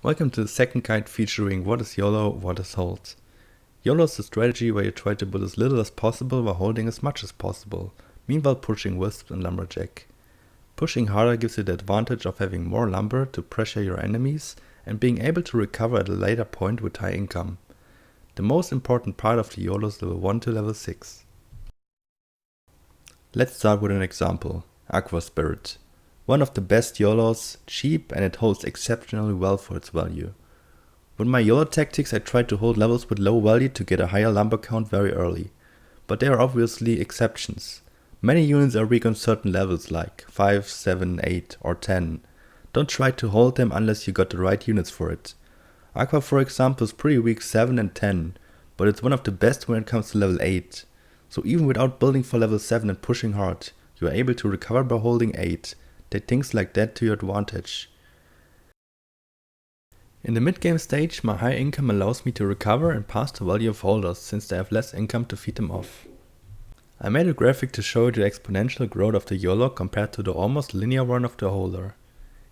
Welcome to the second guide featuring what is Yolo, what is hold. Yolo is the strategy where you try to build as little as possible while holding as much as possible, meanwhile pushing wisp and lumberjack. Pushing harder gives you the advantage of having more lumber to pressure your enemies and being able to recover at a later point with high income. The most important part of the Yolo is level 1 to level 6. Let's start with an example, Aqua Spirit. One of the best Yolos, cheap, and it holds exceptionally well for its value. With my Yolo tactics I tried to hold levels with low value to get a higher lumber count very early, but there are obviously exceptions. Many units are weak on certain levels like 5, 7, 8 or 10. Don't try to hold them unless you got the right units for it. Aqua for example is pretty weak 7 and 10, but it's one of the best when it comes to level 8. So even without building for level 7 and pushing hard, you are able to recover by holding 8. Take things like that to your advantage. In the mid-game stage, my high income allows me to recover and pass the value of holders since they have less income to feed them off. I made a graphic to show you the exponential growth of the Yolo compared to the almost linear one of the holder.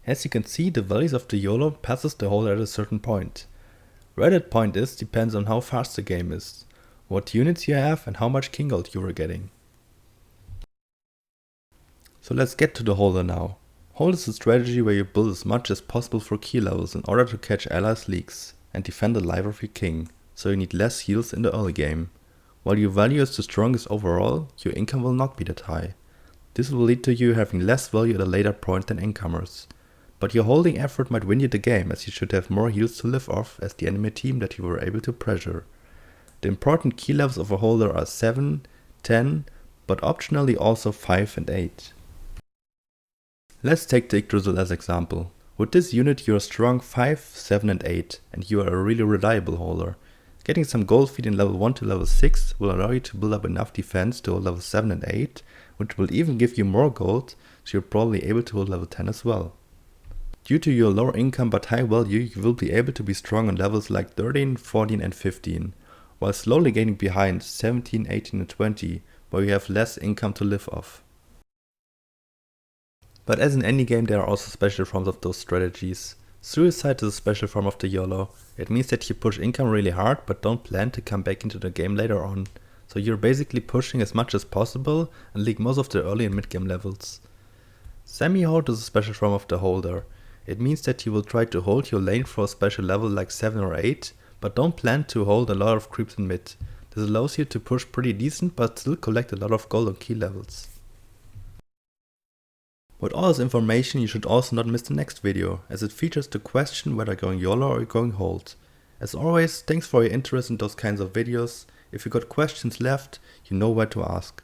As you can see, the values of the Yolo passes the holder at a certain point. Where that point is depends on how fast the game is, what units you have and how much king gold you were getting. So let's get to the holder now. Hold is a strategy where you build as much as possible for key levels in order to catch allies' leaks and defend the life of your king, so you need less heals in the early game. While your value is the strongest overall, your income will not be that high. This will lead to you having less value at a later point than incomers. But your holding effort might win you the game, as you should have more heals to live off as the enemy team that you were able to pressure. The important key levels of a holder are 7, 10, but optionally also 5 and 8. Let's take the Yggdrasil as example. With this unit you are strong 5, 7 and 8 and you are a really reliable holder. Getting some gold feed in level 1 to level 6 will allow you to build up enough defense to hold level 7 and 8, which will even give you more gold, so you're probably able to hold level 10 as well. Due to your lower income but high value, you will be able to be strong on levels like 13, 14 and 15, while slowly gaining behind 17, 18 and 20, where you have less income to live off. But as in any game there are also special forms of those strategies. Suicide is a special form of the Yolo. It means that you push income really hard but don't plan to come back into the game later on. So you're basically pushing as much as possible and leak most of the early and mid game levels. Semi-hold is a special form of the holder. It means that you will try to hold your lane for a special level like 7 or 8, but don't plan to hold a lot of creeps in mid. This allows you to push pretty decent but still collect a lot of gold on key levels. With all this information you should also not miss the next video, as it features the question whether going Yolo or going hold. As always, thanks for your interest in those kinds of videos. If you got questions left, you know where to ask.